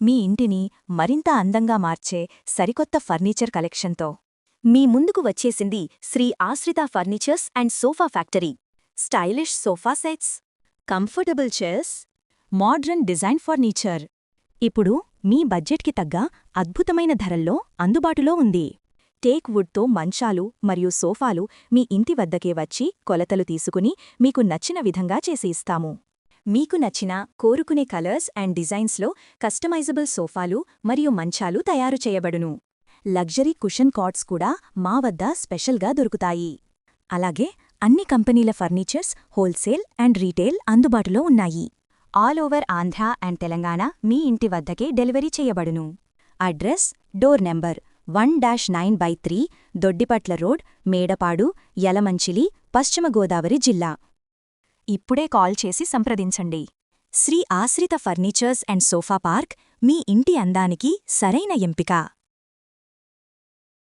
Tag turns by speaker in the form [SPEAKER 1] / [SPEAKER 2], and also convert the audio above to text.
[SPEAKER 1] మీ ఇంటిని మరింత అందంగా మార్చే సరికొత్త ఫర్నిచర్ కలెక్షన్తో మీ ముందుకు వచ్చేసింది Shri Ashrita furnitures and sofa factory. Stylish sofa sets, comfortable chairs, modern design furniture ఇప్పుడు మీ బడ్జెట్కి తగ్గ అద్భుతమైన ధరల్లో అందుబాటులో ఉంది. టేక్ వుడ్తో మంచాలు మరియు సోఫాలు మీ ఇంటి వద్దకే వచ్చి కొలతలు తీసుకుని మీకు నచ్చిన విధంగా చేసి ఇస్తాము. మీకు నచ్చిన కోరుకునే కలర్స్ అండ్ డిజైన్స్లో కస్టమైజబుల్ సోఫాలు మరియు మంచాలు తయారు చేయబడును. లగ్జరీ కుషన్ కాట్స్ కూడా మా వద్ద స్పెషల్గా దొరుకుతాయి. అలాగే అన్ని కంపెనీల ఫర్నిచర్స్ హోల్సేల్ అండ్ రీటైల్ అందుబాటులో ఉన్నాయి. All over Andhra and Telangana మీ ఇంటి వద్దకే డెలివరీ చేయబడును. Address: door number 1-9/3, Doddipatla road, Medapadu, Yalamanchili, పశ్చిమ గోదావరి జిల్లా. ఇప్పుడే కాల్ చేసి సంప్రదించండి. Sri Ashrita furnitures and sofa park మీ ఇంటి అందానికి సరైన ఎంపిక.